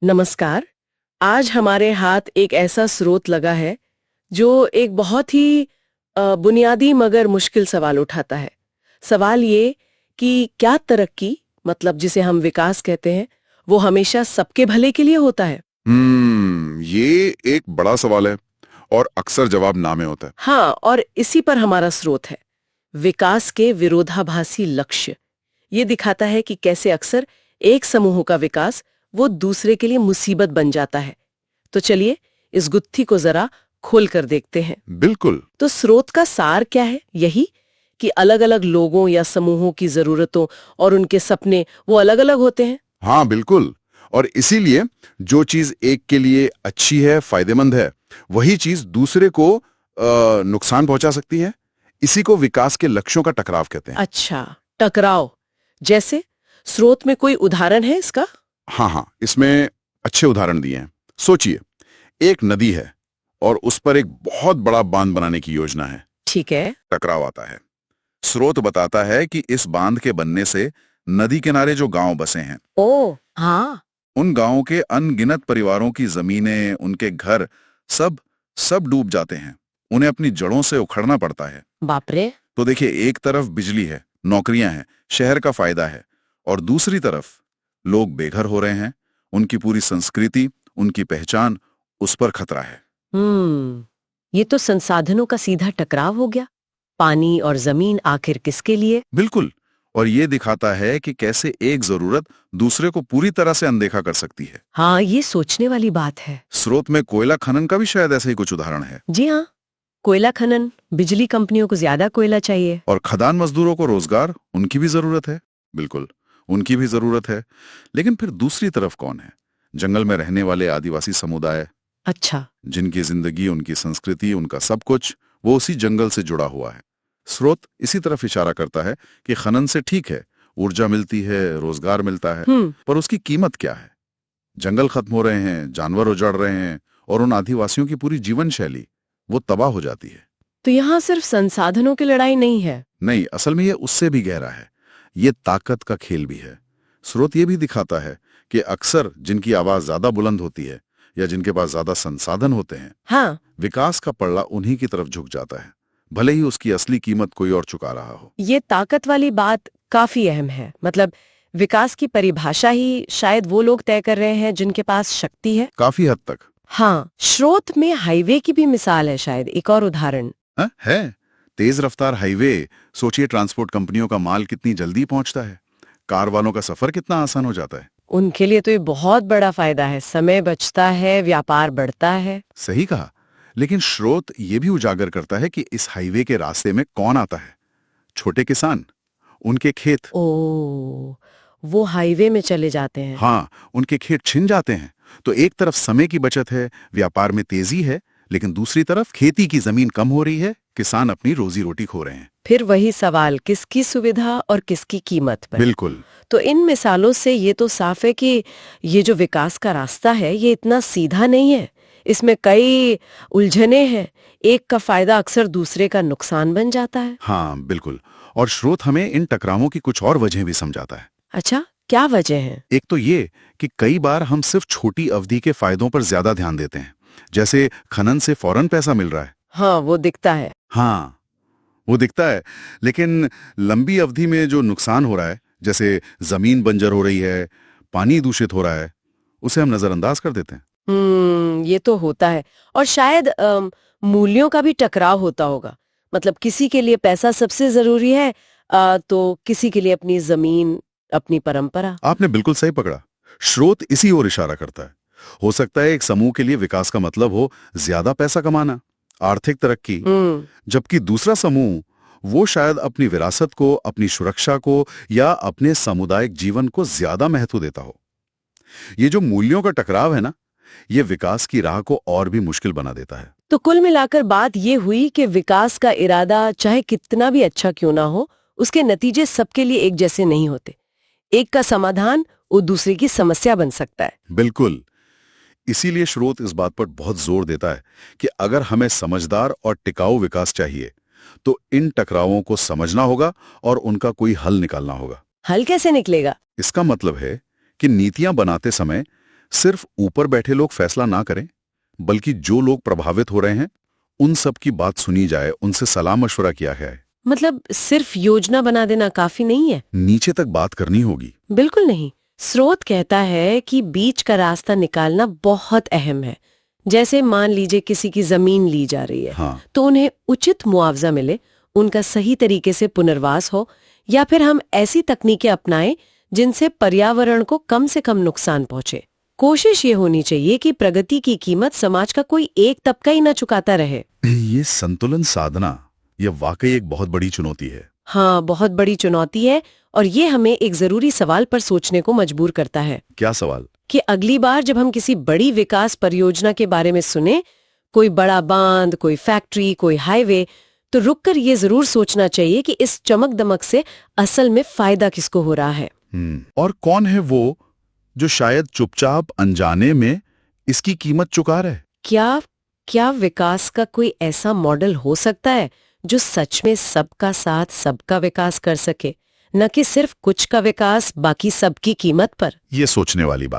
नमस्कार। आज हमारे हाथ एक ऐसा स्रोत लगा है जो एक बहुत ही बुनियादी मगर मुश्किल सवाल उठाता है। सवाल ये कि क्या तरक्की, मतलब जिसे हम विकास कहते हैं, वो हमेशा सबके भले के लिए होता है? ये एक बड़ा सवाल है और अक्सर जवाब ना में होता है। हाँ, और इसी पर हमारा स्रोत है। विकास के विरोधाभासी लक्ष्य। ये दिखाता है कि कैसे अक्सर एक समूह का विकास वो दूसरे के लिए मुसीबत बन जाता है। तो चलिए इस गुत्थी को जरा खोल कर देखते हैं। बिल्कुल। तो स्रोत का सार क्या है? यही कि अलग अलग लोगों या समूहों की जरूरतों और उनके सपने वो अलग अलग होते हैं। हाँ, बिल्कुल। और इसीलिए जो चीज एक के लिए अच्छी है, फायदेमंद है, वही चीज दूसरे को नुकसान पहुंचा सकती है। इसी को विकास के लक्ष्यों का टकराव कहते हैं। अच्छा, टकराव। जैसे स्रोत में कोई उदाहरण है इसका? हाँ हाँ, इसमें अच्छे उदाहरण दिए हैं। सोचिए, एक नदी है और उस पर एक बहुत बड़ा बांध बनाने की योजना है। ठीक है। टकराव आता है। स्रोत बताता है कि इस बांध के बनने से नदी किनारे जो गांव बसे हैं, ओ हाँ। उन गांवों के अनगिनत परिवारों की जमीनें, उनके घर, सब सब डूब जाते हैं। उन्हें अपनी जड़ों से उखड़ना पड़ता है। बाप रे। तो देखिए, एक तरफ बिजली है, नौकरियां हैं, शहर का फायदा है, और दूसरी तरफ लोग बेघर हो रहे हैं। उनकी पूरी संस्कृति, उनकी पहचान, उस पर खतरा है। ये तो संसाधनों का सीधा टकराव हो गया। पानी और जमीन आखिर किसके लिए? बिल्कुल। और ये दिखाता है कि कैसे एक जरूरत दूसरे को पूरी तरह से अनदेखा कर सकती है। हाँ, ये सोचने वाली बात है। स्रोत में कोयला खनन का भी शायद ऐसे ही कुछ उदाहरण है। जी हाँ, कोयला खनन, बिजली कंपनियों को ज्यादा कोयला चाहिए। और खदान मजदूरों को रोजगार, उनकी भी जरूरत है। बिल्कुल, उनकी भी जरूरत है। लेकिन फिर दूसरी तरफ कौन है? जंगल में रहने वाले आदिवासी समुदाय, अच्छा। जिनकी जिंदगी, उनकी संस्कृति, उनका सब कुछ वो उसी जंगल से जुड़ा हुआ है। स्रोत इसी तरफ इशारा करता है कि खनन से ठीक है, ऊर्जा मिलती है, रोजगार मिलता है, पर उसकी कीमत क्या है? जंगल खत्म हो रहे हैं, जानवर उजड़ रहे हैं, और उन आदिवासियों की पूरी जीवन शैली वो तबाह हो जाती है। तो यहाँ सिर्फ संसाधनों की लड़ाई नहीं है। नहीं, असल में ये उससे भी गहरा है। ये ताकत का खेल भी है। स्रोत ये भी दिखाता है कि अक्सर जिनकी आवाज ज्यादा बुलंद होती है या जिनके पास ज्यादा संसाधन होते हैं, हाँ। विकास का पल्ला उन्हीं की तरफ झुक जाता है, भले ही उसकी असली कीमत कोई और चुका रहा हो। ये ताकत वाली बात काफी अहम है। मतलब विकास की परिभाषा ही शायद वो लोग तय कर रहे हैं जिनके पास शक्ति है। काफी हद तक। हाँ, स्रोत में हाईवे की भी मिसाल है, शायद एक और उदाहरण। है। तेज रफ्तार हाईवे। सोचिए, ट्रांसपोर्ट कंपनियों का माल कितनी जल्दी पहुंचता है, कार वालों का सफर कितना आसान हो जाता है। उनके लिए तो ये बहुत बड़ा फायदा है। समय बचता है, व्यापार बढ़ता है। सही कहा। लेकिन स्रोत ये भी उजागर करता है कि इस हाईवे के रास्ते में कौन आता है? छोटे किसान, उनके खेत। ओ, वो हाईवे में चले जाते हैं। हाँ, उनके खेत छिन जाते हैं। तो एक तरफ समय की बचत है, व्यापार में तेजी है, लेकिन दूसरी तरफ खेती की जमीन कम हो रही है, किसान अपनी रोजी रोटी खो रहे हैं। फिर वही सवाल, किसकी सुविधा और किसकी कीमत पर? बिल्कुल। तो इन मिसालों से ये तो साफ है कि ये जो विकास का रास्ता है ये इतना सीधा नहीं है। इसमें कई उलझने हैं। एक का फायदा अक्सर दूसरे का नुकसान बन जाता है। हाँ, बिल्कुल। और स्रोत हमें इन टकरावों की कुछ और वजह भी समझाता है। अच्छा, क्या वजह है? एक तो ये कि कई बार हम सिर्फ छोटी अवधि के फायदों पर ज्यादा ध्यान देते हैं। जैसे खनन से फौरन पैसा मिल रहा है। हाँ, वो दिखता है। हाँ, वो दिखता है। लेकिन लंबी अवधि में जो नुकसान हो रहा है, जैसे जमीन बंजर हो रही है, पानी दूषित हो रहा है, उसे हम नजरअंदाज कर देते हैं। ये तो होता है। और शायद मूल्यों का भी टकराव होता होगा। मतलब किसी के लिए पैसा सबसे जरूरी है, तो किसी के लिए अपनी जमीन, अपनी परंपरा। आपने बिल्कुल सही पकड़ा। स्रोत इसी ओर इशारा करता है। हो सकता है एक समूह के लिए विकास का मतलब हो ज्यादा पैसा कमाना, आर्थिक तरक्की, जबकि दूसरा समूह वो शायद अपनी विरासत को, अपनी सुरक्षा को या अपने सामुदायिक जीवन को ज्यादा महत्व देता हो। ये जो मूल्यों का टकराव है ना, ये विकास की राह को और भी मुश्किल बना देता है। तो कुल मिलाकर बात ये हुई कि विकास का इरादा चाहे कितना भी अच्छा क्यों ना हो, उसके नतीजे सबके लिए एक जैसे नहीं होते। एक का समाधान वो दूसरे की समस्या बन सकता है। बिल्कुल। इसीलिए स्रोत इस बात पर बहुत जोर देता है कि अगर हमें समझदार और टिकाऊ विकास चाहिए, तो इन टकरावों को समझना होगा और उनका कोई हल निकालना होगा। हल कैसे निकलेगा? इसका मतलब है कि नीतियां बनाते समय सिर्फ ऊपर बैठे लोग फैसला ना करें, बल्कि जो लोग प्रभावित हो रहे हैं उन सब की बात सुनी जाए, उनसे सलाह मशवरा किया है। मतलब सिर्फ योजना बना देना काफी नहीं है? नीचे तक बात करनी होगी। बिल्कुल नहीं। स्रोत कहता है कि बीच का रास्ता निकालना बहुत अहम है। जैसे मान लीजिए किसी की जमीन ली जा रही है, हाँ, तो उन्हें उचित मुआवजा मिले, उनका सही तरीके से पुनर्वास हो, या फिर हम ऐसी तकनीकें अपनाएं जिनसे पर्यावरण को कम से कम नुकसान पहुंचे। कोशिश ये होनी चाहिए कि प्रगति की कीमत समाज का कोई एक तबका ही न चुकाता रहे। ये संतुलन साधना, यह वाकई एक बहुत बड़ी चुनौती है। हाँ, बहुत बड़ी चुनौती है, और ये हमें एक जरूरी सवाल पर सोचने को मजबूर करता है। क्या सवाल? कि अगली बार जब हम किसी बड़ी विकास परियोजना के बारे में सुने, कोई बड़ा बांध, कोई फैक्ट्री, कोई हाईवे, तो रुककर ये जरूर सोचना चाहिए कि इस चमक दमक से असल में फायदा किसको हो रहा है। और कौन है वो जो शायद चुपचाप अनजाने में इसकी कीमत चुका रहे? क्या विकास का कोई ऐसा मॉडल हो सकता है जो सच में सबका साथ सबका विकास कर सके, न कि सिर्फ कुछ का विकास बाकी सबकी कीमत पर? ये सोचने वाली बात